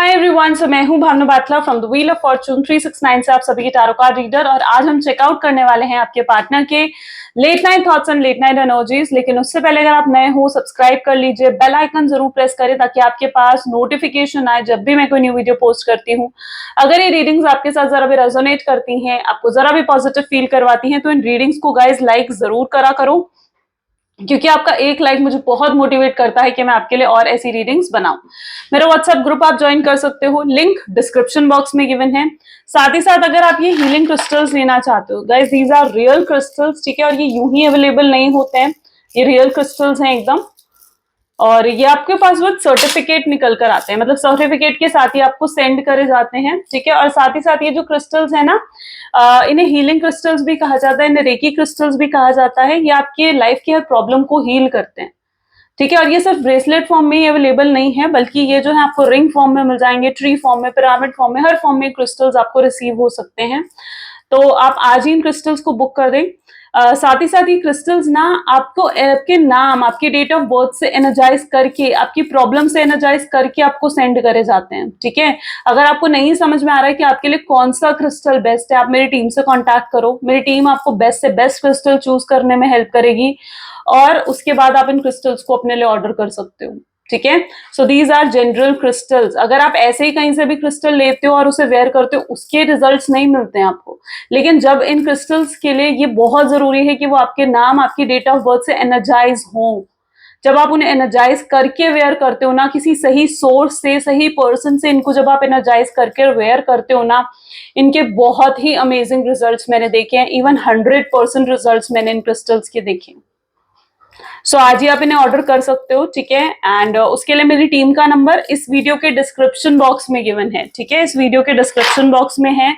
Hi everyone, so मैं हूं Bhavna Batla from the wheel of fortune 369 से आप सभी के टैरो कार्ड रीडर। और आज हम चेकआउट करने वाले हैं आपके पार्टनर के late night thoughts and late night energies. लेकिन उससे पहले अगर आप नए हो, सब्सक्राइब कर लीजिए, बेल आइकन जरूर प्रेस करें ताकि आपके पास नोटिफिकेशन आए जब भी मैं कोई न्यू वीडियो पोस्ट करती हूँ। अगर ये रीडिंग्स आपके साथ जरा भी रेजोनेट करती हैं, आपको जरा भी पॉजिटिव फील करवाती हैं, तो इन रीडिंग्स को गाइज लाइक जरूर करा करो, क्योंकि आपका एक लाइक मुझे बहुत मोटिवेट करता है कि मैं आपके लिए और ऐसी रीडिंग्स बनाऊं। मेरा व्हाट्सएप ग्रुप आप ज्वाइन कर सकते हो, लिंक डिस्क्रिप्शन बॉक्स में गिवन है। साथ ही साथ अगर आप ये हीलिंग क्रिस्टल्स लेना चाहते हो, guys these are real crystals, ठीक है, और ये यूं ही अवेलेबल नहीं होते हैं, ये रियल क्रिस्टल्स हैं एकदम। और ये आपके पास वो सर्टिफिकेट निकल कर आते हैं, मतलब सर्टिफिकेट के साथ ही आपको सेंड करे जाते हैं, ठीक है। और साथ ही साथ ये जो क्रिस्टल्स है ना, इन्हें हीलिंग क्रिस्टल्स भी कहा जाता है, इन्हें रेकी क्रिस्टल्स भी कहा जाता है। ये आपके लाइफ की हर प्रॉब्लम को हील करते हैं, ठीक है। और ये सिर्फ ब्रेसलेट फॉर्म में ही अवेलेबल नहीं है, बल्कि ये जो है आपको रिंग फॉर्म में मिल जाएंगे, ट्री फॉर्म में, पिरामिड फॉर्म में, हर फॉर्म में क्रिस्टल्स आपको रिसीव हो सकते हैं। तो आप आज ही इन क्रिस्टल्स को बुक कर दें। साथ ही साथ ये क्रिस्टल्स ना आपको आपके नाम, आपकी डेट ऑफ बर्थ से एनर्जाइज करके, आपकी प्रॉब्लम से एनर्जाइज करके आपको सेंड करे जाते हैं, ठीक है। अगर आपको नहीं समझ में आ रहा है कि आपके लिए कौन सा क्रिस्टल बेस्ट है, आप मेरी टीम से कांटेक्ट करो, मेरी टीम आपको बेस्ट से बेस्ट क्रिस्टल चूज करने में हेल्प करेगी और उसके बाद आप इन क्रिस्टल्स को अपने लिए ऑर्डर कर सकते हो, ठीक है। So these are general crystals. अगर आप ऐसे ही कहीं से भी क्रिस्टल लेते हो और उसे वेयर करते हो, उसके रिजल्ट्स नहीं मिलते हैं आपको। लेकिन जब इन क्रिस्टल्स के लिए ये बहुत जरूरी है कि वो आपके नाम, आपकी डेट ऑफ बर्थ से एनर्जाइज हो। जब आप उन्हें एनर्जाइज करके वेयर करते हो ना, किसी सही सोर्स से, सही पर्सन से इनको जब आप एनर्जाइज करके वेयर करते हो ना, इनके बहुत ही अमेजिंग रिजल्ट्स मैंने देखे हैं। इवन 100% रिजल्ट्स मैंने इन क्रिस्टल्स के देखे हैं। सो आज ही आप इन्हें ऑर्डर कर सकते हो, ठीक है। एंड उसके लिए मेरी टीम का नंबर इस वीडियो के डिस्क्रिप्शन बॉक्स में गिवन है, ठीक है, इस वीडियो के डिस्क्रिप्शन बॉक्स में है।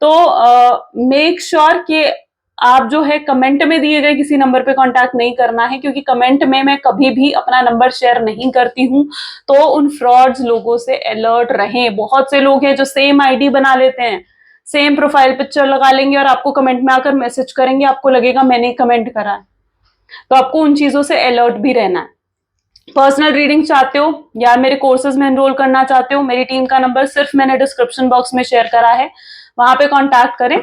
तो मेक श्योर कि आप जो है कमेंट में दिए गए किसी नंबर पे कांटेक्ट नहीं करना है, क्योंकि कमेंट में मैं कभी भी अपना नंबर शेयर नहीं करती हूँ। तो उन फ्रॉड्स लोगों से अलर्ट रहें। बहुत से लोग हैं जो सेम आईडी बना लेते हैं, सेम प्रोफाइल पिक्चर लगा लेंगे और आपको कमेंट में आकर मैसेज करेंगे, आपको लगेगा मैंने कमेंट करा है। तो आपको उन चीजों से अलर्ट भी रहना है। पर्सनल रीडिंग चाहते हो या मेरे कोर्सेज में एनरोल करना चाहते हो, मेरी टीम का नंबर सिर्फ मैंने डिस्क्रिप्शन बॉक्स में शेयर करा है, वहां पे कांटेक्ट करें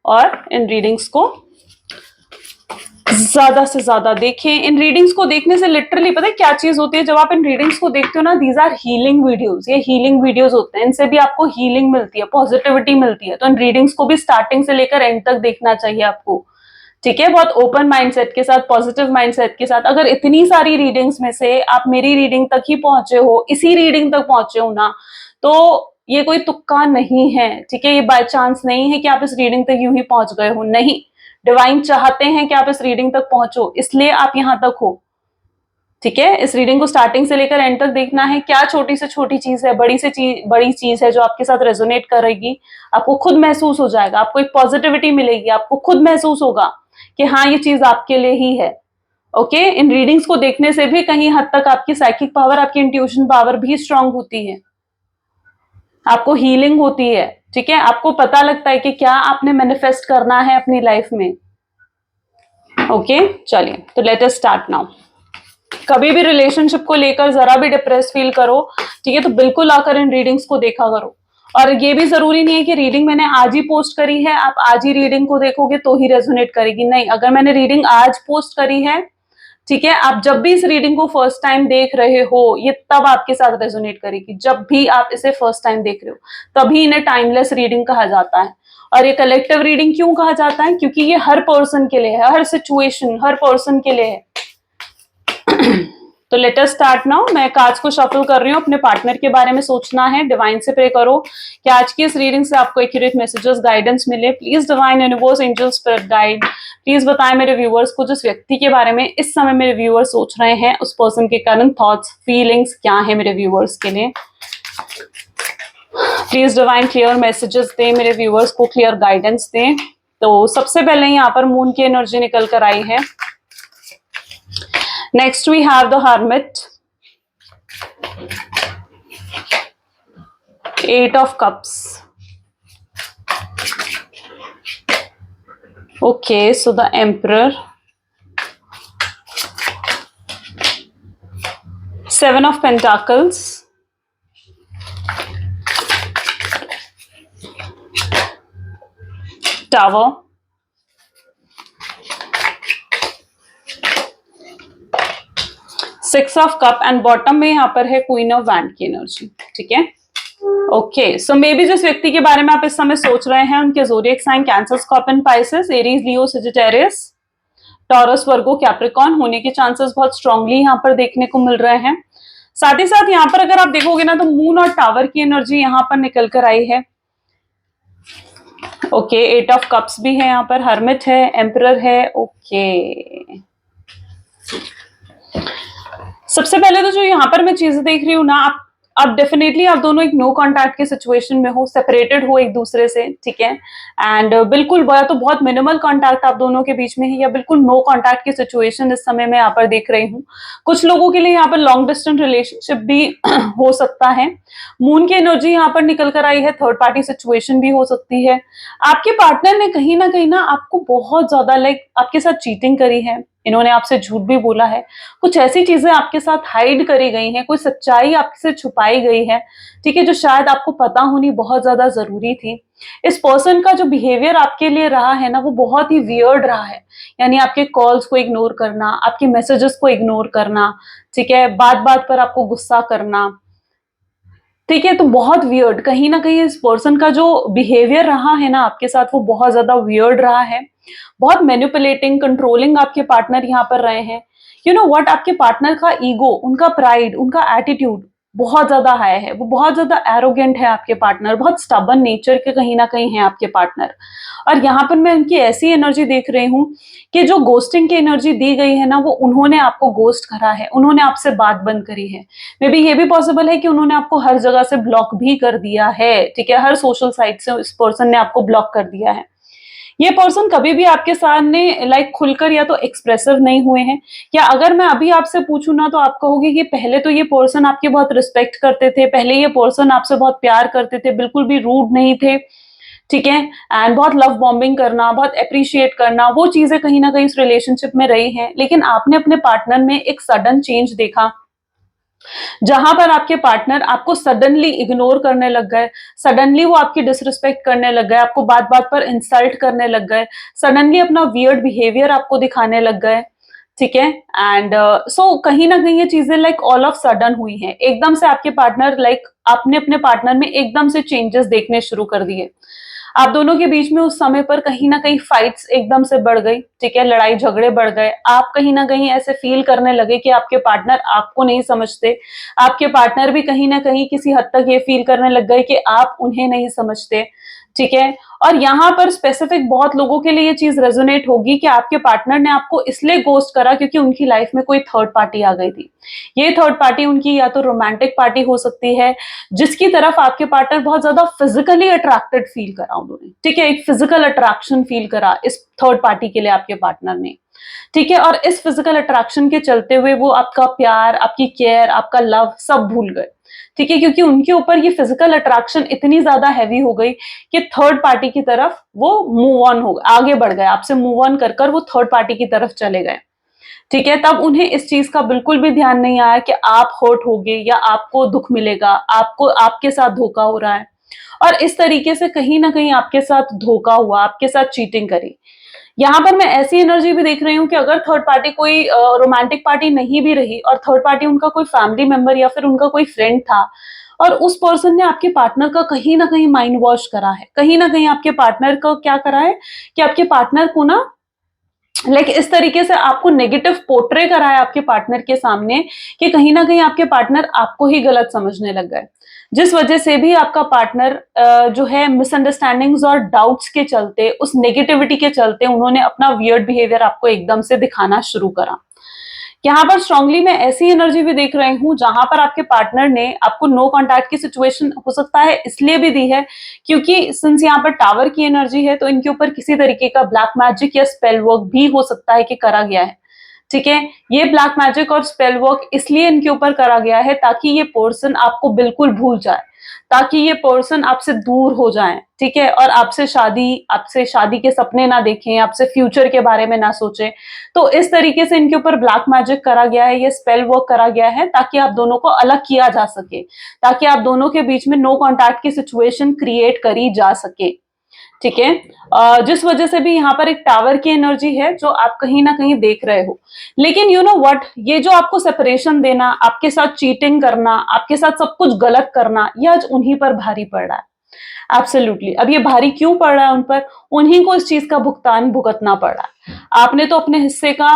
और इन रीडिंग्स को ज्यादा से ज्यादा देखें। इन रीडिंग्स को देखने से लिटरली पता है क्या चीज होती है, जब आप इन रीडिंग्स को देखते हो ना, दीज आर हीलिंग वीडियोस, ये हीलिंग वीडियोस होते हैं, इनसे भी आपको हीलिंग मिलती है, पॉजिटिविटी मिलती है। तो इन रीडिंग्स को भी स्टार्टिंग से लेकर एंड तक देखना चाहिए आपको, ठीक है, बहुत ओपन माइंडसेट के साथ, पॉजिटिव माइंडसेट के साथ। अगर इतनी सारी रीडिंग्स में से आप मेरी रीडिंग तक ही पहुंचे हो, इसी रीडिंग तक पहुंचे हो ना, तो ये कोई तुक्का नहीं है, ठीक है। ये बाय चांस नहीं है कि आप इस रीडिंग तक यूं ही पहुंच गए हो, नहीं। डिवाइन चाहते हैं कि आप इस रीडिंग तक पहुंचो, इसलिए आप यहां तक हो, ठीक है। इस रीडिंग को स्टार्टिंग से लेकर एंड तक देखना है। क्या छोटी से छोटी चीज है, बड़ी चीज है जो आपके साथ रेजोनेट करेगी, आपको खुद महसूस हो जाएगा, आपको एक पॉजिटिविटी मिलेगी, आपको खुद महसूस होगा कि हाँ ये चीज आपके लिए ही है, ओके। इन रीडिंग्स को देखने से भी कहीं हद तक आपकी साइकिक पावर, आपकी इंट्यूशन पावर भी स्ट्रांग होती है, आपको हीलिंग होती है, ठीक है। आपको पता लगता है कि क्या आपने मैनिफेस्ट करना है अपनी लाइफ में, ओके। चलिए, तो लेट अस स्टार्ट नाउ। कभी भी रिलेशनशिप को लेकर जरा भी डिप्रेस फील करो, ठीक है, तो बिल्कुल आकर इन रीडिंग्स को देखा करो। और ये भी जरूरी नहीं है कि रीडिंग मैंने आज ही पोस्ट करी है, आप आज ही रीडिंग को देखोगे तो ही रेजोनेट करेगी, नहीं। अगर मैंने रीडिंग आज पोस्ट करी है, ठीक है, आप जब भी इस रीडिंग को फर्स्ट टाइम देख रहे हो, ये तब आपके साथ रेजोनेट करेगी। जब भी आप इसे फर्स्ट टाइम देख रहे हो, तभी इन्हें टाइमलेस रीडिंग कहा जाता है। और ये कलेक्टिव रीडिंग क्यों कहा जाता है? क्योंकि ये हर पर्सन के लिए है, हर सिचुएशन, हर पर्सन के लिए है। तो लेट अस स्टार्ट नाउ। मैं कार्ड्स को शफल कर रही हूँ, अपने पार्टनर के बारे में सोचना है, डिवाइन से प्रे करो कि आज की इस रीडिंग से आपको एक्यूरेट मैसेजेस, गाइडेंस मिले। Please divine, universe, angel, spirit guide, please बताएं मेरे व्यूअर्स को जिस व्यक्ति के बारे में इस समय मेरे व्यूअर्स सोच रहे हैं, उस पर्सन के करंट थॉट्स, फीलिंग्स क्या है मेरे व्यूअर्स के लिए। प्लीज डिवाइन क्लियर मैसेजेस दें, मेरे व्यूअर्स को क्लियर गाइडेंस दें। तो सबसे पहले यहाँ पर मून की एनर्जी निकल कर आई है। Next we have the Hermit, 8 of Cups. Okay, so the Emperor, 7 of Pentacles, tower, six of cup and bottom में यहाँ पर है क्वीन ऑफ वैंड की एनर्जी। ठीक है, ओके, सो मे बी जिस व्यक्ति के बारे में आप इस समय सोच रहे हैं उनके zodiac sign Cancer, Scorpion, Pisces, Aries, Leo, Sagittarius, Taurus, Virgo, Capricorn होने के चांसेस बहुत स्ट्रांगली यहाँ पर देखने को मिल रहे हैं। साथ ही साथ यहाँ पर अगर आप देखोगे ना तो मून और टावर की एनर्जी यहाँ पर निकल कर आई है। ओके, एट ऑफ कप्स भी है यहाँ पर, हर्मिट है, एम्परर है। ओके, सबसे पहले तो जो यहाँ पर मैं चीजें देख रही हूँ ना, आप डेफिनेटली आप दोनों एक नो कांटेक्ट के सिचुएशन में हो, सेपरेटेड हो एक दूसरे से। ठीक है, एंड बिल्कुल या तो बहुत मिनिमल कांटेक्ट आप दोनों के बीच में है, या बिल्कुल नो कांटेक्ट की सिचुएशन इस समय मैं यहाँ पर देख रही हूँ। कुछ लोगों के लिए यहाँ पर लॉन्ग डिस्टेंस रिलेशनशिप भी हो सकता है। मून की एनर्जी यहाँ पर निकल कर आई है, थर्ड पार्टी सिचुएशन भी हो सकती है। आपके पार्टनर ने कहीं ना आपको बहुत ज्यादा आपके साथ चीटिंग करी है, इन्होंने आपसे झूठ भी बोला है, कुछ ऐसी चीजें आपके साथ हाइड करी गई हैं, कोई सच्चाई आपसे छुपाई गई है। ठीक है, जो शायद आपको पता होनी बहुत ज्यादा जरूरी थी। इस पर्सन का जो बिहेवियर आपके लिए रहा है ना, वो बहुत ही वियर्ड रहा है। यानी आपके कॉल्स को इग्नोर करना, आपके मैसेजेस को इग्नोर करना, ठीक है, बात बात पर आपको गुस्सा करना। ठीक है, तो बहुत वियर्ड, कहीं ना कहीं इस पर्सन का जो बिहेवियर रहा है ना आपके साथ, वो बहुत ज्यादा वियर्ड रहा है। बहुत मैनिपुलेटिंग, कंट्रोलिंग आपके पार्टनर यहाँ पर रहे हैं। यू नो व्हाट, आपके पार्टनर का ईगो, उनका प्राइड, उनका एटीट्यूड बहुत ज्यादा हाई है, वो बहुत ज्यादा एरोगेंट है आपके पार्टनर, बहुत स्टबर्न नेचर के कहीं ना कहीं है आपके पार्टनर। और यहाँ पर मैं उनकी ऐसी एनर्जी देख रही हूँ कि जो गोस्टिंग की एनर्जी दी गई है ना, वो उन्होंने आपको गोस्ट करा है, उन्होंने आपसे बात बंद करी है। मे बी ये भी पॉसिबल है कि उन्होंने आपको हर जगह से ब्लॉक भी कर दिया है। ठीक है, हर सोशल साइट से इस पर्सन ने आपको ब्लॉक कर दिया है। ये पर्सन कभी भी आपके सामने खुलकर या तो एक्सप्रेसिव नहीं हुए हैं, या अगर मैं अभी आपसे पूछूं ना तो आप कहोगे कि पहले तो ये पर्सन आपकी बहुत रिस्पेक्ट करते थे, पहले ये पर्सन आपसे बहुत प्यार करते थे, बिल्कुल भी रूड नहीं थे। ठीक है, एंड बहुत लव बॉम्बिंग करना, बहुत अप्रिशिएट करना, वो चीजें कहीं ना कहीं इस रिलेशनशिप में रही हैं। लेकिन आपने अपने पार्टनर में एक सडन चेंज देखा, जहां पर आपके पार्टनर आपको सडनली इग्नोर करने लग गए, सडनली वो आपकी डिसरिस्पेक्ट करने लग गए, आपको बात बात पर इंसल्ट करने लग गए, सडनली अपना वियर्ड बिहेवियर आपको दिखाने लग गए। ठीक है, एंड सो कहीं ना कहीं ये चीजें ऑल ऑफ सडन हुई हैं, एकदम से आपके पार्टनर आपने अपने पार्टनर में एकदम से चेंजेस देखने शुरू कर दिए। आप दोनों के बीच में उस समय पर कहीं ना कहीं फाइट्स एकदम से बढ़ गई। ठीक है, लड़ाई झगड़े बढ़ गए, आप कहीं ना कहीं ऐसे फील करने लगे कि आपके पार्टनर आपको नहीं समझते, आपके पार्टनर भी कहीं ना कहीं किसी हद तक ये फील करने लग गए कि आप उन्हें नहीं समझते। ठीक है, और यहाँ पर स्पेसिफिक बहुत लोगों के लिए ये चीज रेजोनेट होगी कि आपके पार्टनर ने आपको इसलिए गोस्ट करा क्योंकि उनकी लाइफ में कोई थर्ड पार्टी आ गई थी। ये थर्ड पार्टी उनकी या तो रोमांटिक पार्टी हो सकती है, जिसकी तरफ आपके पार्टनर बहुत ज्यादा फिजिकली अट्रैक्टेड फील करा उन्होंने। ठीक है, एक फिजिकल अट्रैक्शन फील करा इस थर्ड पार्टी के लिए आपके पार्टनर ने। ठीक है, और इस फिजिकल अट्रैक्शन के चलते हुए वो आपका प्यार, आपकी केयर, आपका लव सब भूल गए। ठीक है, क्योंकि उनके ऊपर ये फिजिकल अट्रैक्शन इतनी ज्यादा हैवी हो गई कि थर्ड पार्टी की तरफ वो मूव ऑन हो गए, आगे बढ़ गए, आपसे मूव ऑन कर कर वो थर्ड पार्टी की तरफ चले गए। ठीक है, तब उन्हें इस चीज का बिल्कुल भी ध्यान नहीं आया कि आप हर्ट होगे या आपको दुख मिलेगा, आपको आपके साथ धोखा हो रहा है, और इस तरीके से कहीं ना कहीं आपके साथ धोखा हुआ, आपके साथ चीटिंग करी। यहाँ पर मैं ऐसी एनर्जी भी देख रही हूँ कि अगर थर्ड पार्टी कोई रोमांटिक पार्टी नहीं भी रही और थर्ड पार्टी उनका कोई फैमिली मेंबर या फिर उनका कोई फ्रेंड था, और उस पर्सन ने आपके पार्टनर का कहीं ना कहीं माइंड वॉश करा है, कहीं ना कहीं आपके पार्टनर का क्या करा है कि आपके पार्टनर को ना इस तरीके से आपको नेगेटिव पोर्ट्रे करा है आपके पार्टनर के सामने कि कहीं ना कहीं आपके पार्टनर आपको ही गलत समझने लग गए, जिस वजह से भी आपका पार्टनर जो है मिसअंडरस्टैंडिंग्स और डाउट्स के चलते, उस नेगेटिविटी के चलते उन्होंने अपना वियर्ड बिहेवियर आपको एकदम से दिखाना शुरू करा। यहाँ पर स्ट्रांगली मैं ऐसी एनर्जी भी देख रही हूँ जहां पर आपके पार्टनर ने आपको नो कांटेक्ट की सिचुएशन हो सकता है इसलिए भी दी है क्योंकि सिंस यहाँ पर टावर की एनर्जी है, तो इनके ऊपर किसी तरीके का ब्लैक मैजिक या स्पेल वर्क भी हो सकता है कि करा गया है। ठीक है, ये ब्लैक मैजिक और स्पेल वर्क इसलिए इनके ऊपर करा गया है ताकि ये पर्सन आपको बिल्कुल भूल जाए, ताकि ये पर्सन आपसे दूर हो जाए। ठीक है, और आपसे शादी के सपने ना देखें, आपसे फ्यूचर के बारे में ना सोचें। तो इस तरीके से इनके ऊपर ब्लैक मैजिक करा गया है, ये स्पेल वर्क करा गया है ताकि आप दोनों को अलग किया जा सके, ताकि आप दोनों के बीच में नो कॉन्टैक्ट की सिचुएशन क्रिएट करी जा सके। ठीक है। जिस वजह से भी यहाँ पर एक टावर की एनर्जी है जो आप कहीं ना कहीं देख रहे हो। लेकिन यू नो व्हाट, ये जो आपको सेपरेशन देना, आपके साथ चीटिंग करना, आपके साथ सब कुछ गलत करना, ये आज उन्हीं पर भारी पड़ रहा है। एब्सोल्युटली। अब ये भारी क्यों पड़ रहा है उन पर? उन्हीं को इस चीज का भुगतान भुगतना पड़ रहा है। आपने तो अपने हिस्से का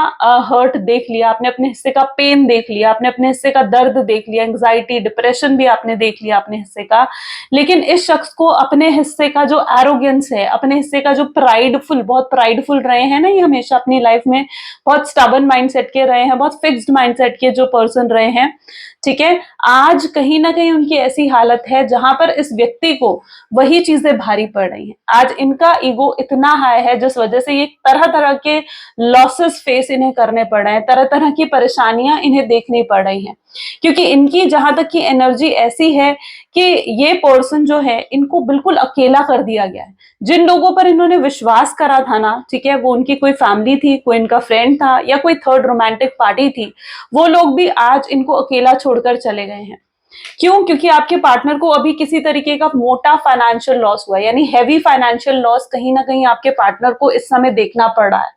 हर्ट देख लिया, आपने अपने हिस्से का पेन देख लिया, आपने अपने हिस्से का दर्द देख लिया, एंग्जाइटी, डिप्रेशन भी आपने देख लिया अपने हिस्से का। लेकिन इस शख्स को अपने हिस्से का जो एरोगेंस है, अपने हिस्से का जो प्राइडफुल, बहुत प्राइडफुल रहे हैं ना ये हमेशा अपनी लाइफ में, बहुत स्टबर्न माइंडसेट के रहे हैं, बहुत फिक्स्ड माइंडसेट के जो पर्सन रहे हैं, ठीक है, आज कहीं ना कहीं उनकी ऐसी हालत है जहां पर इस व्यक्ति को वही चीजें भारी पड़ रही हैं। आज इनका ईगो इतना हाई है जिस वजह से ये तरह तरह के लॉसेस फेस इन्हें करने पड़ रहे हैं, तरह तरह की परेशानियां इन्हें देखनी पड़ रही हैं, क्योंकि इनकी जहां तक की एनर्जी ऐसी है कि ये पर्सन जो है इनको बिल्कुल अकेला कर दिया गया है। जिन लोगों पर इन्होंने विश्वास करा था ना, ठीक है, वो उनकी कोई फैमिली थी, कोई इनका फ्रेंड था या कोई थर्ड रोमांटिक पार्टी थी, वो लोग भी आज इनको अकेला छोड़कर चले गए हैं। क्यों? क्योंकि आपके पार्टनर को अभी किसी तरीके का मोटा फाइनेंशियल लॉस हुआ है, यानी हैवी फाइनेंशियल लॉस कहीं ना कहीं आपके पार्टनर को इस समय देखना पड़ रहा है,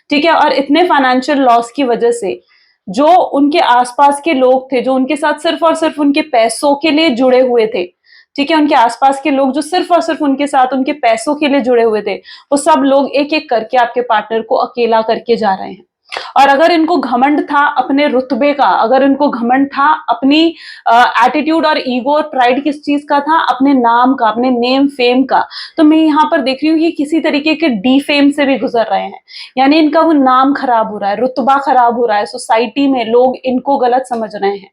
ठीक है। और इतने फाइनेंशियल लॉस की वजह से जो उनके आसपास के लोग थे, जो उनके साथ सिर्फ और सिर्फ उनके पैसों के लिए जुड़े हुए थे, ठीक है, उनके आसपास के लोग जो सिर्फ और सिर्फ उनके साथ उनके पैसों के लिए जुड़े हुए थे, वो सब लोग एक एक करके आपके पार्टनर को अकेला करके जा रहे हैं। और अगर इनको घमंड था अपने रुतबे का, अगर इनको घमंड था अपनी एटीट्यूड और ईगो और प्राइड किस चीज का था, अपने नाम का, अपने नेम फेम का, तो मैं यहाँ पर देख रही हूँ कि किसी तरीके के डीफेम से भी गुजर रहे हैं, यानी इनका वो नाम खराब हो रहा है, रुतबा खराब हो रहा है, सोसाइटी में लोग इनको गलत समझ रहे हैं,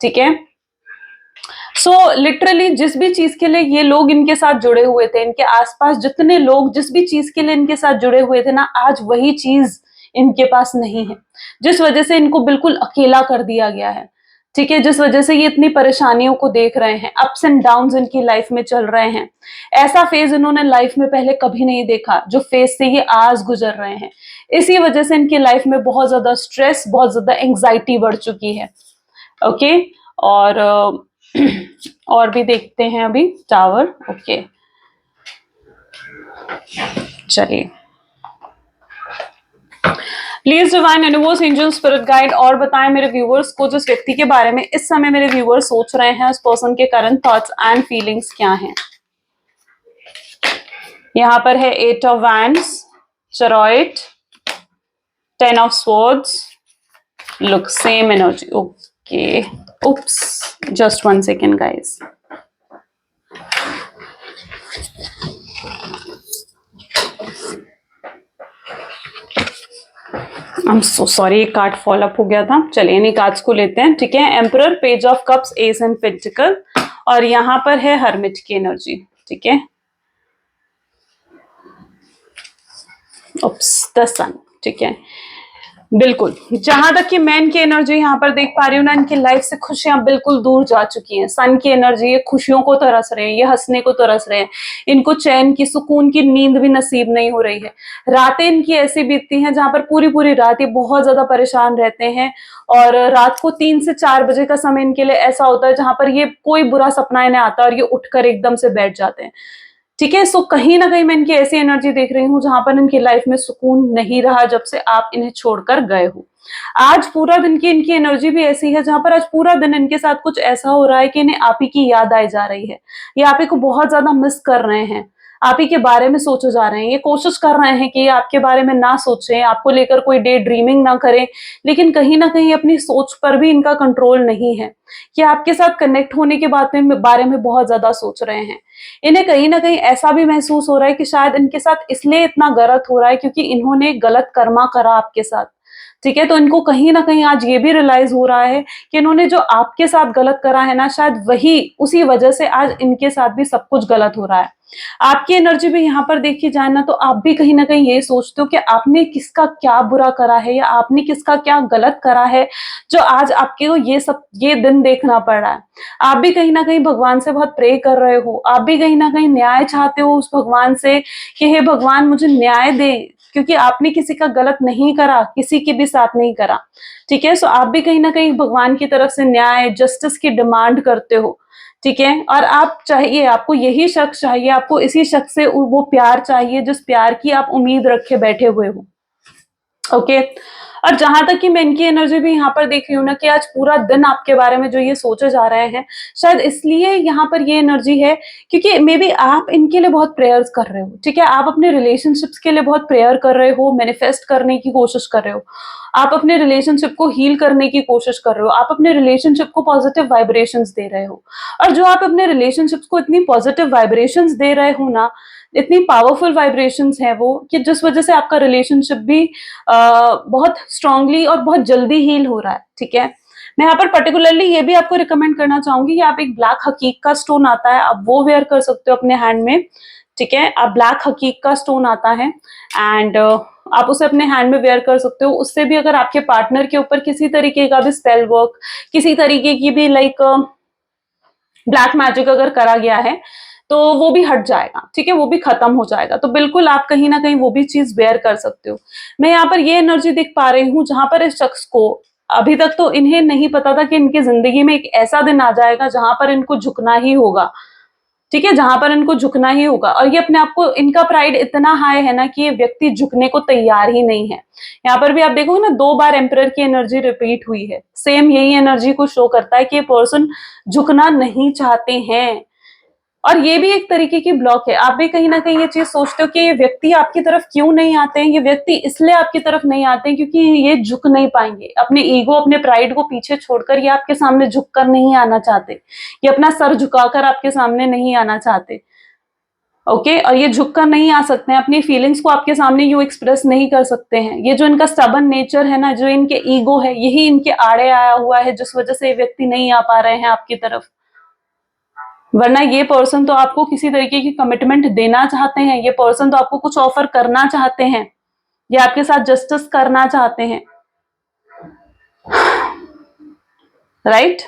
ठीक है। सो लिटरली जिस भी चीज के लिए ये लोग इनके साथ जुड़े हुए थे, इनके आसपास जितने लोग जिस भी चीज के लिए इनके साथ जुड़े हुए थे ना, आज वही चीज इनके पास नहीं है, जिस वजह से इनको बिल्कुल अकेला कर दिया गया है, ठीक है, जिस वजह से ये इतनी परेशानियों को देख रहे हैं, अप्स एंड डाउन्स इनकी लाइफ में चल रहे हैं। ऐसा फेज इन्होंने लाइफ में पहले कभी नहीं देखा जो फेज से ये आज गुजर रहे हैं। इसी वजह से इनकी लाइफ में बहुत ज्यादा स्ट्रेस, बहुत ज्यादा एंग्जाइटी बढ़ चुकी है। ओके, और और भी देखते हैं अभी टावर। ओके, चलिए, please divine universe angel spirit guide और बताएं मेरे व्यूअर्स को जिस व्यक्ति के बारे में इस समय मेरे व्यूअर्स सोच रहे हैं, उस पर्सन के करंट थॉट्स एंड फीलिंग्स क्या हैं। यहां पर है 8 of wands, charoite, 10 of swords, look same energy. Okay, oops, just 1 second guys। I'm so sorry, एक कार्ड फॉल अप हो गया था। चलिए इन कार्ड्स को लेते हैं, ठीक है। Emperor, page of cups, S and pentacle, और यहाँ पर है हर्मिट की एनर्जी, ठीक है। उप्स, द सन, ठीक है। बिल्कुल, जहां तक कि मैं इनकी एनर्जी यहाँ पर देख पा रही हूँ ना, इनकी लाइफ से खुशियां बिल्कुल दूर जा चुकी हैं। सन की एनर्जी, ये खुशियों को तरस रहे हैं, ये हंसने को तरस रहे हैं, इनको चैन की, सुकून की नींद भी नसीब नहीं हो रही है। रातें इनकी ऐसी बीतती हैं जहां पर पूरी पूरी रात ये बहुत ज्यादा परेशान रहते हैं, और रात को 3 से 4 बजे का समय इनके लिए ऐसा होता है जहां पर ये कोई बुरा सपना इन्हें आता है और ये उठकर एकदम से बैठ जाते हैं, ठीक है। सो कहीं ना कहीं मैं इनकी ऐसी एनर्जी देख रही हूँ जहां पर इनकी लाइफ में सुकून नहीं रहा जब से आप इन्हें छोड़कर गए हो। आज पूरा दिन की इनकी एनर्जी भी ऐसी है जहां पर आज पूरा दिन इनके साथ कुछ ऐसा हो रहा है कि इन्हें आप ही की याद आई जा रही है, ये आप ही को बहुत ज्यादा मिस कर रहे हैं, आप ही के बारे में सोचे जा रहे हैं। ये कोशिश कर रहे हैं कि ये आपके बारे में ना सोचें, आपको लेकर कोई डे ड्रीमिंग ना करें, लेकिन कहीं ना कहीं अपनी सोच पर भी इनका कंट्रोल नहीं है कि आपके साथ कनेक्ट होने के बारे में बहुत ज्यादा सोच रहे हैं। इन्हें कहीं ना कहीं ऐसा भी महसूस हो रहा है कि शायद इनके साथ इसलिए इतना गलत हो रहा है क्योंकि इन्होंने गलत कर्मा करा आपके साथ, ठीक है। तो इनको कहीं ना कहीं आज ये भी रियलाइज हो रहा है कि इन्होंने जो आपके साथ गलत करा है ना, शायद वही उसी वजह से आज इनके साथ भी सब कुछ गलत हो रहा है। आपकी एनर्जी भी यहाँ पर देखी जाए ना, तो आप भी कहीं ना कहीं ये सोचते हो कि आपने किसका क्या बुरा करा है या आपने किसका क्या गलत करा है जो आज आपके को ये दिन देखना पड़ रहा है। आप भी कहीं ना कहीं भगवान से बहुत प्रे कर रहे हो, आप भी कहीं ना कहीं न्याय चाहते हो उस भगवान से कि हे भगवान मुझे न्याय दे, क्योंकि आपने किसी का गलत नहीं करा, किसी के भी साथ नहीं करा, ठीक है। सो आप भी कहीं ना कहीं भगवान की तरफ से न्याय, जस्टिस की डिमांड करते हो, ठीक है, और आप चाहिए, आपको यही शख्स चाहिए, आपको इसी शख्स से वो प्यार चाहिए जिस प्यार की आप उम्मीद रखे बैठे हुए हो। ओके, और जहां तक कि मैं इनकी एनर्जी भी यहाँ पर देख रही हूँ ना कि आज पूरा दिन आपके बारे में जो ये सोचे जा रहे हैं, शायद इसलिए यहाँ पर ये एनर्जी है क्योंकि मे बी आप इनके लिए बहुत प्रेयर्स कर रहे हो। ठीक है, आप अपने रिलेशनशिप्स के लिए बहुत प्रेयर कर रहे हो, मैनिफेस्ट करने की कोशिश कर रहे हो, आप अपने रिलेशनशिप को हील करने की कोशिश कर रहे हो, आप अपने रिलेशनशिप को पॉजिटिव वाइब्रेशंस दे रहे हो। और जो आप अपने रिलेशनशिप्स को इतनी पॉजिटिव वाइब्रेशंस दे रहे हो ना, इतनी पावरफुल वाइब्रेशंस है वो, कि जिस वजह से आपका रिलेशनशिप भी बहुत स्ट्रांगली और बहुत जल्दी हील हो रहा है। ठीक है, मैं यहाँ पर पर्टिकुलरली ये भी आपको रिकमेंड करना चाहूंगी कि आप एक ब्लैक हकीक का स्टोन आता है, आप वो वेयर कर सकते हो अपने हैंड में। ठीक है, आप ब्लैक हकीक का स्टोन आता है एंड आप उसे अपने हैंड में वेयर कर सकते हो। उससे भी अगर आपके पार्टनर के ऊपर किसी तरीके का भी स्पेल वर्क, किसी तरीके की भी लाइक ब्लैक मैजिक अगर करा गया है तो वो भी हट जाएगा। ठीक है, वो भी खत्म हो जाएगा। तो बिल्कुल आप कहीं ना कहीं वो भी चीज बेयर कर सकते हो। मैं यहाँ पर ये एनर्जी देख पा रही हूँ जहां पर इस शख्स को अभी तक तो इन्हें नहीं पता था कि इनकी जिंदगी में एक ऐसा दिन आ जाएगा जहां पर इनको झुकना ही होगा। ठीक है, जहां पर इनको झुकना ही होगा, और ये अपने आप को, इनका प्राइड इतना हाई है ना कि ये व्यक्ति झुकने को तैयार ही नहीं है। यहाँ पर भी आप देखोगे ना, 2 बार एम्परर की एनर्जी रिपीट हुई है। सेम यही एनर्जी को शो करता है कि ये पर्सन झुकना नहीं चाहते हैं। और ये भी एक तरीके की ब्लॉक है। आप भी कहीं ना कहीं ये चीज सोचते हो कि ये व्यक्ति आपकी तरफ क्यों नहीं आते हैं, ये व्यक्ति इसलिए आपकी तरफ नहीं आते हैं क्योंकि ये झुक नहीं पाएंगे। अपने ईगो, अपने प्राइड को पीछे छोड़कर ये आपके सामने झुककर नहीं आना चाहते, ये अपना सर झुकाकर आपके सामने नहीं आना चाहते। ओके, और ये झुककर नहीं आ सकते हैं, अपनी फीलिंग्स को आपके सामने यूं एक्सप्रेस नहीं कर सकते हैं। ये जो इनका स्टबन नेचर है ना, जो इनके ईगो है, यही इनके आड़े आया हुआ है जिस वजह से ये व्यक्ति नहीं आ पा रहे हैं आपकी तरफ। वरना ये पर्सन तो आपको किसी तरीके की कमिटमेंट देना चाहते हैं, ये पर्सन तो आपको कुछ ऑफर करना चाहते हैं, ये आपके साथ जस्टिस करना चाहते हैं। राइट,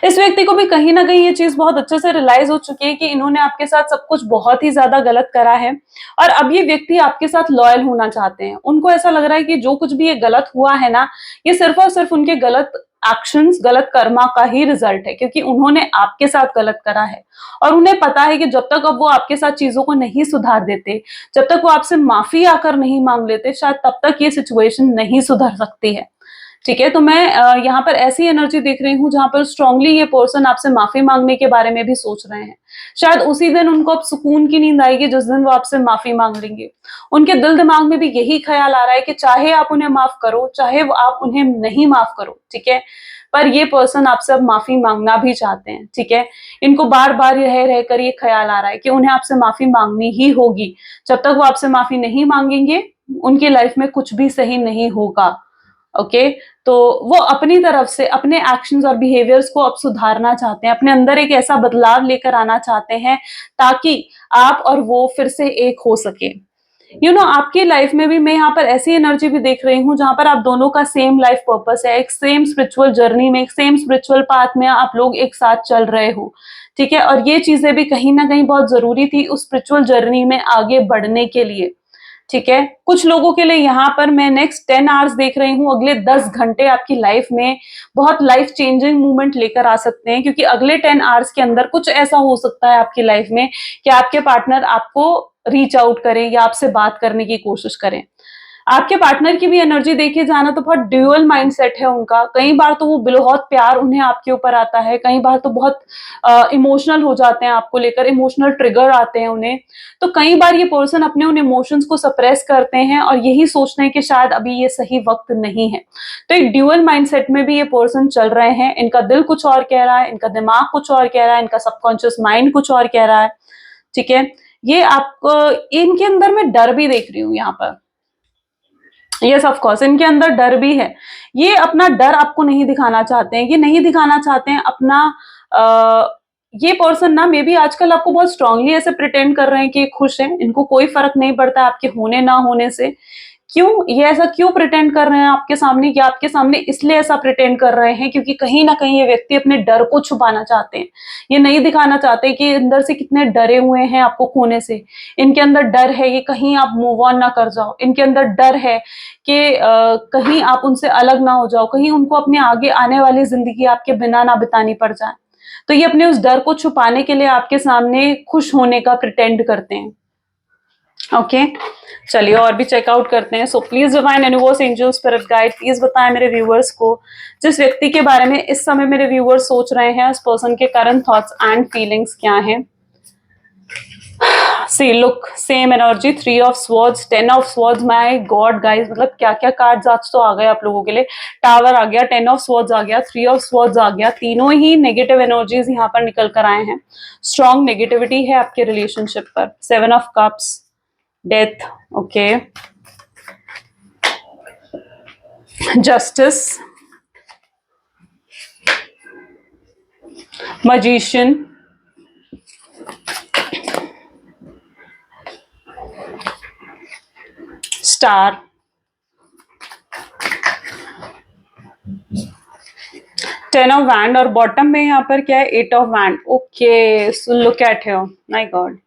इस व्यक्ति को भी कहीं ना कहीं ये चीज बहुत अच्छे से रियलाइज हो चुकी है कि इन्होंने आपके साथ सब कुछ बहुत ही ज्यादा गलत करा है, और अब ये व्यक्ति आपके साथ लॉयल होना चाहते हैं। उनको ऐसा लग रहा है कि जो कुछ भी ये गलत हुआ है ना, ये सिर्फ और सिर्फ उनके गलत एक्शंस, गलत कर्मा का ही रिजल्ट है, क्योंकि उन्होंने आपके साथ गलत करा है। और उन्हें पता है कि जब तक अब वो आपके साथ चीजों को नहीं सुधार देते, जब तक वो आपसे माफी आकर नहीं मांग लेते, शायद तब तक ये सिचुएशन नहीं सुधर सकती है। ठीक है, तो मैं यहाँ पर ऐसी एनर्जी देख रही हूँ जहां पर स्ट्रांगली ये पर्सन आपसे माफी मांगने के बारे में भी सोच रहे हैं। शायद उसी दिन उनको अब सुकून की नींद आएगी जिस दिन वो आपसे माफी मांग लेंगे। उनके दिल दिमाग में भी यही ख्याल आ रहा है कि चाहे आप उन्हें माफ करो, चाहे आप उन्हें नहीं माफ करो, ठीक है, पर ये पर्सन आपसे अब माफी मांगना भी चाहते हैं। ठीक है, इनको बार बार रह रहकर ये ख्याल आ रहा है कि उन्हें आपसे माफी मांगनी ही होगी। जब तक वो आपसे माफी नहीं मांगेंगे, उनकी लाइफ में कुछ भी सही नहीं होगा। ओके, तो वो अपनी तरफ से अपने एक्शंस और बिहेवियर्स को अब सुधारना चाहते हैं, अपने अंदर एक ऐसा बदलाव लेकर आना चाहते हैं ताकि आप और वो फिर से एक हो सके। आपकी लाइफ में भी मैं यहाँ पर ऐसी एनर्जी भी देख रही हूँ जहां पर आप दोनों का सेम लाइफ पर्पस है, एक सेम स्पिरिचुअल जर्नी में, एक सेम स्पिरिचुअल पाथ में आप लोग एक साथ चल रहे हो। ठीक है, और ये चीजें भी कहीं ना कहीं बहुत जरूरी थी उस स्पिरिचुअल जर्नी में आगे बढ़ने के लिए। ठीक है, कुछ लोगों के लिए यहाँ पर मैं नेक्स्ट 10 आवर्स देख रही हूँ, अगले 10 घंटे आपकी लाइफ में बहुत लाइफ चेंजिंग मूवमेंट लेकर आ सकते हैं, क्योंकि अगले 10 आवर्स के अंदर कुछ ऐसा हो सकता है आपकी लाइफ में कि आपके पार्टनर आपको रीच आउट करें या आपसे बात करने की कोशिश करें। आपके पार्टनर की भी एनर्जी देखिए जाना तो बहुत ड्यूअल माइंडसेट है उनका। कई बार तो वो बहुत प्यार उन्हें आपके ऊपर आता है, कई बार तो बहुत इमोशनल हो जाते हैं आपको लेकर, इमोशनल ट्रिगर आते हैं उन्हें। तो कई बार ये पर्सन अपने उन इमोशंस को सप्रेस करते हैं और यही सोचते हैं कि शायद अभी ये सही वक्त नहीं है। तो एक ड्यूअल माइंडसेट में भी ये पर्सन चल रहे हैं। इनका दिल कुछ और कह रहा है, इनका दिमाग कुछ और कह रहा है, इनका सबकॉन्शियस माइंड कुछ और कह रहा है। ठीक है, ये आपको, इनके अंदर मैं डर भी देख रही हूँ यहाँ पर। यस ऑफ कोर्स, इनके अंदर डर भी है। ये अपना डर आपको नहीं दिखाना चाहते हैं, ये नहीं दिखाना चाहते हैं अपना ये पर्सन ना मे बी आजकल आपको बहुत स्ट्रांगली ऐसे प्रिटेंड कर रहे हैं कि खुश हैं, इनको कोई फर्क नहीं पड़ता आपके होने ना होने से। क्यों ये ऐसा क्यों प्रिटेंड कर रहे हैं आपके सामने? कि आपके सामने इसलिए ऐसा प्रिटेंड कर रहे हैं क्योंकि कहीं ना कहीं ये व्यक्ति अपने डर को छुपाना चाहते हैं। ये नहीं दिखाना चाहते कि अंदर से कितने डरे हुए हैं आपको खोने से। इनके अंदर डर है कि कहीं आप मूव ऑन ना कर जाओ, इनके अंदर डर है कि कहीं आप उनसे अलग ना हो जाओ, कहीं उनको अपने आगे आने वाली जिंदगी आपके बिना ना बितानी पड़ जाए। तो ये अपने उस डर को छुपाने के लिए आपके सामने खुश होने का प्रिटेंड करते हैं। ओके चलिए और भी चेकआउट करते हैं। So please divine universe angel spirit guide please बताएं मेरे व्यूअर्स को जिस व्यक्ति के बारे में इस समय मेरे व्यूअर्स सोच रहे हैं, उस पर्सन के करंट थॉट्स एंड फीलिंग्स क्या हैं। See look same energy, 3 of swords, 10 of swords, my God guys, मतलब क्या क्या कार्ड्स आज तो आ गए आप लोगों के लिए। टावर आ गया, 10 ऑफ स्वॉर्ड्स आ गया, 3 ऑफ स्वॉर्ड्स आ गया, तीनों ही नेगेटिव एनर्जीज यहाँ पर निकल कर आए हैं। स्ट्रॉन्ग नेगेटिविटी है आपके रिलेशनशिप पर। 7 of cups, death, okay, justice, magician, star, 10 of wand और बॉटम में यहाँ पर क्या है 8 of wand. Okay so look at here, my God,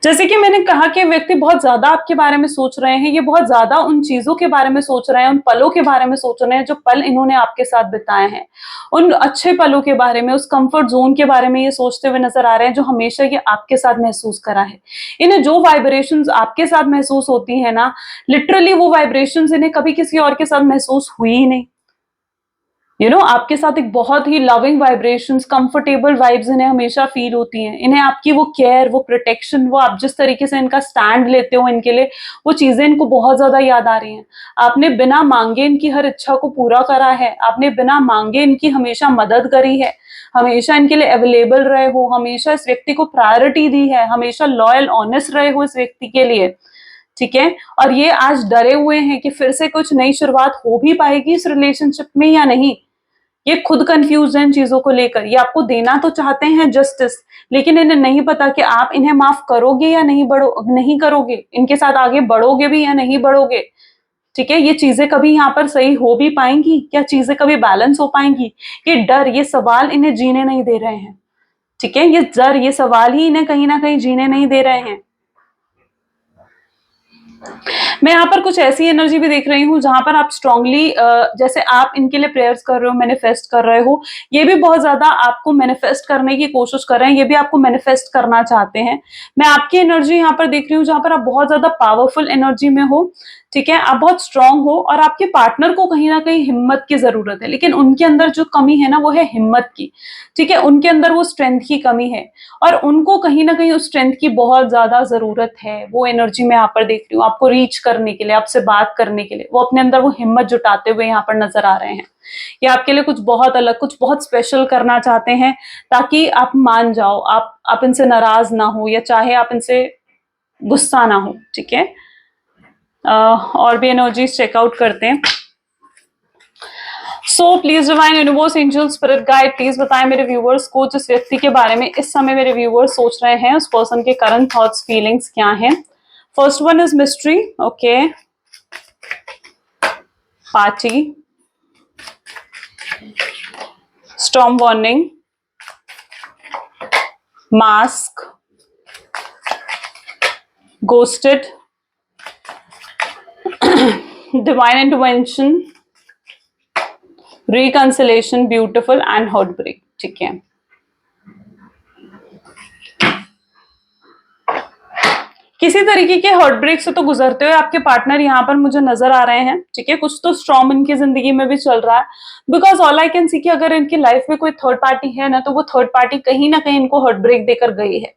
जैसे कि मैंने कहा कि व्यक्ति बहुत ज्यादा आपके बारे में सोच रहे हैं, ये बहुत ज्यादा उन चीजों के बारे में सोच रहे हैं, उन पलों के बारे में सोच रहे हैं जो पल इन्होंने आपके साथ बिताए हैं, उन अच्छे पलों के बारे में, उस कंफर्ट जोन के बारे में ये सोचते हुए नजर आ रहे हैं जो हमेशा ये आपके साथ महसूस करा है। इन्हें जो वाइब्रेशंस आपके साथ महसूस होती है ना, लिटरली वो वाइब्रेशंस इन्हें कभी किसी और के साथ महसूस हुई ही नहीं। आपके साथ एक बहुत ही लविंग वाइब्रेशंस, कंफर्टेबल वाइब्स इन्हें हमेशा फील होती हैं। इन्हें आपकी वो केयर, वो प्रोटेक्शन, वो आप जिस तरीके से इनका स्टैंड लेते हो इनके लिए, वो चीजें इनको बहुत ज्यादा याद आ रही हैं। आपने बिना मांगे इनकी हर इच्छा को पूरा करा है, आपने बिना मांगे इनकी हमेशा मदद करी है, हमेशा इनके लिए अवेलेबल रहे हो, हमेशा इस व्यक्ति को प्रायोरिटी दी है, हमेशा लॉयल ऑनेस्ट रहे हो इस व्यक्ति के लिए, ठीक है। और ये आज डरे हुए हैं कि फिर से कुछ नई शुरुआत हो भी पाएगी इस रिलेशनशिप में या नहीं। ये खुद कंफ्यूज हैं इन चीजों को लेकर। ये आपको देना तो चाहते हैं जस्टिस, लेकिन इन्हें नहीं पता कि आप इन्हें माफ करोगे या नहीं करोगे, इनके साथ आगे बढ़ोगे भी या नहीं बढ़ोगे, ठीक है। ये चीजें कभी यहाँ पर सही हो भी पाएंगी, क्या चीजें कभी बैलेंस हो पाएंगी। ये डर, ये सवाल इन्हें जीने नहीं दे रहे हैं, ठीक है। ये डर, ये सवाल ही इन्हें कहीं ना कहीं जीने नहीं दे रहे हैं। मैं यहाँ पर कुछ ऐसी एनर्जी भी देख रही हूँ जहां पर आप स्ट्रांगली, जैसे आप इनके लिए प्रेयर्स कर रहे हो, मैनिफेस्ट कर रहे हो, ये भी बहुत ज्यादा आपको मैनिफेस्ट करने की कोशिश कर रहे हैं, ये भी आपको मैनिफेस्ट करना चाहते हैं। मैं आपकी एनर्जी यहाँ पर देख रही हूँ जहां पर आप बहुत ज्यादा पावरफुल एनर्जी में हो, ठीक है। आप बहुत स्ट्रांग हो और आपके पार्टनर को कहीं ना कहीं हिम्मत की जरूरत है, लेकिन उनके अंदर जो कमी है ना वो है हिम्मत की, ठीक है। उनके अंदर वो स्ट्रेंथ की कमी है और उनको कहीं ना कहीं उस स्ट्रेंथ की बहुत ज्यादा जरूरत है। वो एनर्जी मैं यहाँ पर देख रही हूँ आपको रीच करने के लिए, आपसे बात करने के लिए, वो अपने अंदर वो हिम्मत जुटाते हुए यहाँ पर नजर आ रहे हैं। ये आपके लिए कुछ बहुत अलग, कुछ बहुत स्पेशल करना चाहते हैं ताकि आप मान जाओ, आप इनसे नाराज ना हो, या चाहे आप इनसे गुस्सा ना हो, ठीक है। और भी एनर्जीज चेकआउट करते हैं। So please divine universe angel spirit guide please बताएं मेरे व्यूअर्स को जिस व्यक्ति के बारे में इस समय मेरे व्यूअर्स सोच रहे हैं, उस पर्सन के करंट थॉट्स फीलिंग्स क्या हैं। First one is mystery, okay, party, storm warning, mask, ghosted, divine intervention, reconciliation, beautiful and heartbreak, ठीक है। किसी तरीके के हार्ट ब्रेक से तो गुजरते हुए आपके पार्टनर यहाँ पर मुझे नजर आ रहे हैं, ठीक है। कुछ तो स्ट्रॉम इनकी जिंदगी में भी चल रहा है, because all I can see कि अगर इनकी लाइफ में कोई थर्ड पार्टी है ना, तो वो थर्ड पार्टी कहीं ना कहीं इनको हार्ट ब्रेक देकर गई है,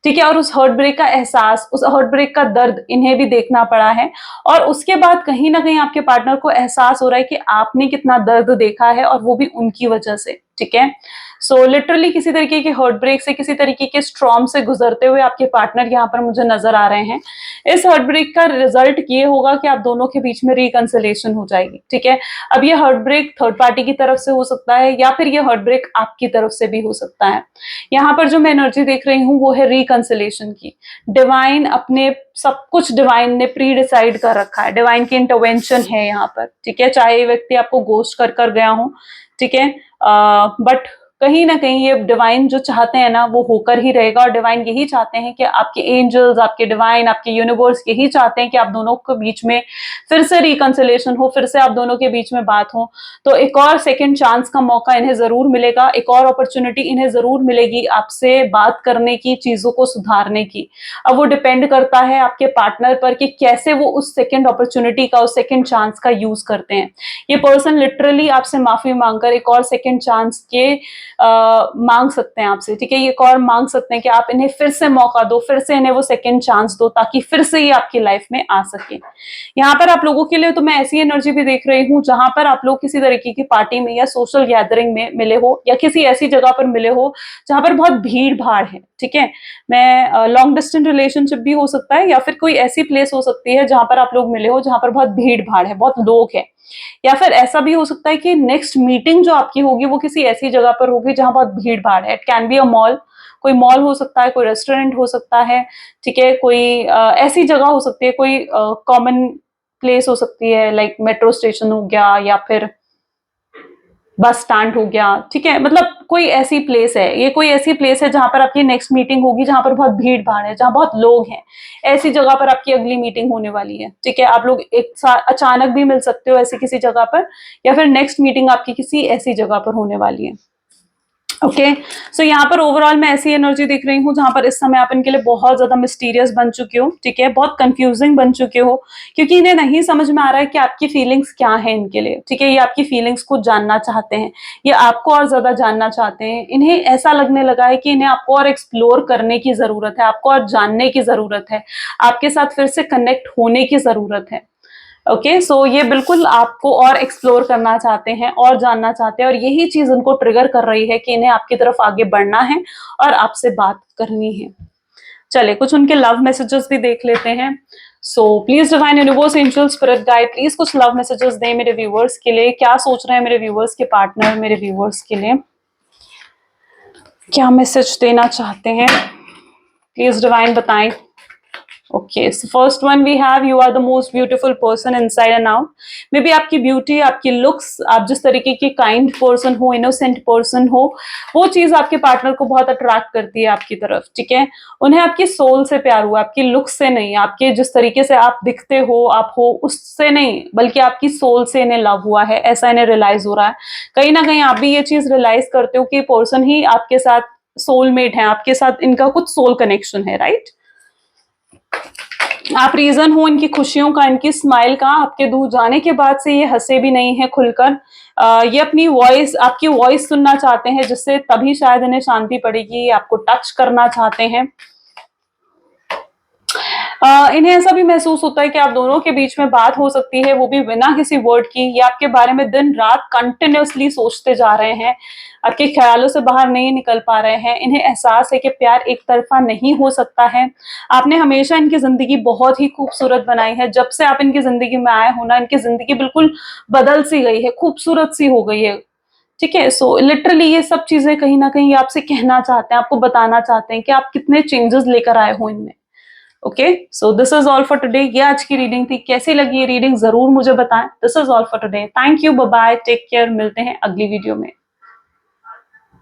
ठीक है। और उस हार्ट ब्रेक का एहसास, उस हार्ट ब्रेक का दर्द इन्हें भी देखना पड़ा है, और उसके बाद कहीं ना कहीं आपके पार्टनर को एहसास हो रहा है कि आपने कितना दर्द देखा है, और वो भी उनकी वजह से, ठीक है। सो लिटरली किसी तरीके के हार्ट ब्रेक से, किसी तरीके के स्ट्रॉम से गुजरते हुए आपके पार्टनर यहाँ पर मुझे नजर आ रहे हैं। इस हार्ट ब्रेक का रिजल्ट ये होगा कि आप दोनों के बीच में रिकंसिलेशन हो जाएगी, ठीक है। अब ये हार्ट ब्रेक थर्ड पार्टी की तरफ से हो सकता है, या फिर ये हार्ट ब्रेक आपकी तरफ से भी हो सकता है। यहाँ पर जो मैं एनर्जी देख रही हूँ वो है रिकंसिलेशन की। डिवाइन अपने सब कुछ डिवाइन ने प्री डिसाइड कर रखा है, डिवाइन की इंटरवेंशन है यहाँ पर, ठीक है। चाहे व्यक्ति आपको गोस्ट कर गया हो, ठीक है, बट कहीं ना कहीं ये डिवाइन जो चाहते हैं ना वो होकर ही रहेगा, और डिवाइन यही चाहते हैं कि आपके एंजल्स, आपके डिवाइन, आपके यूनिवर्स यही चाहते हैं कि आप दोनों के बीच में फिर से रिकंसिलेशन हो, फिर से आप दोनों के बीच में बात हो। तो एक और सेकंड चांस का मौका इन्हें जरूर मिलेगा, एक और अपॉर्चुनिटी इन्हें जरूर मिलेगी आपसे बात करने की, चीजों को सुधारने की। अब वो डिपेंड करता है आपके पार्टनर पर कि कैसे वो उस सेकंड अपॉर्चुनिटी का, उस सेकंड चांस का यूज करते हैं। ये पर्सन लिटरली आपसे माफी मांगकर एक और सेकंड चांस के मांग सकते हैं आपसे, ठीक है। ये एक और मांग सकते हैं कि आप इन्हें फिर से मौका दो, फिर से इन्हें वो सेकंड चांस दो, ताकि फिर से ये आपकी लाइफ में आ सके। यहाँ पर आप लोगों के लिए तो मैं ऐसी एनर्जी भी देख रही हूँ जहां पर आप लोग किसी तरीके की पार्टी में या सोशल गैदरिंग में मिले हो, या किसी ऐसी जगह पर मिले हो जहां पर बहुत भीड़ भाड़ है, ठीक है। मैं लॉन्ग डिस्टेंस रिलेशनशिप भी हो सकता है, या फिर कोई ऐसी प्लेस हो सकती है जहां पर आप लोग मिले हो जहां पर बहुत भीड़ भाड़ है, बहुत लोग हैं। या फिर ऐसा भी हो सकता है कि नेक्स्ट मीटिंग जो आपकी होगी वो किसी ऐसी जगह पर होगी जहां बहुत भीड़ भाड़ है। It can be a mall, कोई मॉल हो सकता है, कोई रेस्टोरेंट हो सकता है, ठीक है। कोई ऐसी जगह हो सकती है, कोई कॉमन प्लेस हो सकती है, लाइक मेट्रो स्टेशन हो गया, या फिर बस स्टैंड हो गया, ठीक है। मतलब कोई ऐसी प्लेस है, ये कोई ऐसी प्लेस है जहां पर आपकी नेक्स्ट मीटिंग होगी, जहां पर बहुत भीड़ भाड़ है, जहां बहुत लोग हैं। ऐसी जगह पर आपकी अगली मीटिंग होने वाली है, ठीक है। आप लोग एक साथ अचानक भी मिल सकते हो ऐसी किसी जगह पर, या फिर नेक्स्ट मीटिंग आपकी किसी ऐसी जगह पर होने वाली है। ओके, सो यहाँ पर ओवरऑल मैं ऐसी एनर्जी देख रही हूँ जहां पर इस समय आप इनके लिए बहुत ज्यादा मिस्टीरियस बन चुके हो, ठीक है। बहुत कंफ्यूजिंग बन चुके हो, क्योंकि इन्हें नहीं समझ में आ रहा है कि आपकी फीलिंग्स क्या है इनके लिए, ठीक है। ये आपकी फीलिंग्स को जानना चाहते हैं, ये आपको और ज्यादा जानना चाहते हैं। इन्हें ऐसा लगने लगा है कि इन्हें आपको और एक्सप्लोर करने की जरूरत है, आपको और जानने की जरूरत है, आपके साथ फिर से कनेक्ट होने की जरूरत है। ओके, सो ये बिल्कुल आपको और एक्सप्लोर करना चाहते हैं और जानना चाहते हैं, और यही चीज उनको ट्रिगर कर रही है कि इन्हें आपकी तरफ आगे बढ़ना है और आपसे बात करनी है। चले कुछ उनके लव मैसेजेस भी देख लेते हैं। So please divine universe angel spirit guide, please कुछ लव मैसेजेस दें मेरे व्यूवर्स के लिए। क्या सोच रहे हैं मेरे व्यूवर्स के पार्टनर मेरे व्यूवर्स के लिए, क्या मैसेज देना चाहते हैं, प्लीज डिवाइन बताएं। Okay, so first one we have, you are the most beautiful person inside and out. May be आपकी ब्यूटी, आपकी लुक्स, आप जिस तरीके की काइंड पर्सन हो, इनोसेंट पर्सन हो, वो चीज आपके पार्टनर को बहुत अट्रैक्ट करती है आपकी तरफ, ठीक है। उन्हें आपकी सोल से प्यार हुआ, आपकी लुक्स से नहीं, आपके जिस तरीके से आप दिखते हो, आप हो, उससे नहीं, बल्कि आपकी सोल से इन्हें लव हुआ है, ऐसा इन्हें रियलाइज हो रहा है। कहीं ना कहीं आप भी ये चीज रियलाइज करते हो कि पर्सन ही आपके साथ सोलमेट है, आपके साथ इनका कुछ सोल कनेक्शन है, राइट। आप रीजन हो इनकी खुशियों का, इनकी स्माइल का। आपके दूर जाने के बाद से ये हंसे भी नहीं है खुलकर। ये अपनी वॉइस, आपकी वॉइस सुनना चाहते हैं, जिससे तभी शायद इन्हें शांति पड़ेगी। ये आपको टच करना चाहते हैं। इन्हें ऐसा भी महसूस होता है कि आप दोनों के बीच में बात हो सकती है, वो भी बिना किसी वर्ड की। ये आपके बारे में दिन रात कंटिन्यूअसली सोचते जा रहे हैं, आपके ख्यालों से बाहर नहीं निकल पा रहे हैं। इन्हें एहसास है कि प्यार एक तरफा नहीं हो सकता है। आपने हमेशा इनकी जिंदगी बहुत ही खूबसूरत बनाई है। जब से आप इनकी जिंदगी में आए हो ना, इनकी जिंदगी बिल्कुल बदल सी गई है, खूबसूरत सी हो गई है, ठीक है। सो लिटरली ये सब चीजें कहीं ना कहीं आपसे कहना चाहते हैं, आपको बताना चाहते हैं कि आप कितने चेंजेस लेकर आए हो इनमें। Okay, so this is all for today. ये आज की रीडिंग थी। कैसी लगी ये रीडिंग जरूर मुझे बताएं। This is all for today. Thank you, bye bye, take care. मिलते हैं अगली वीडियो में।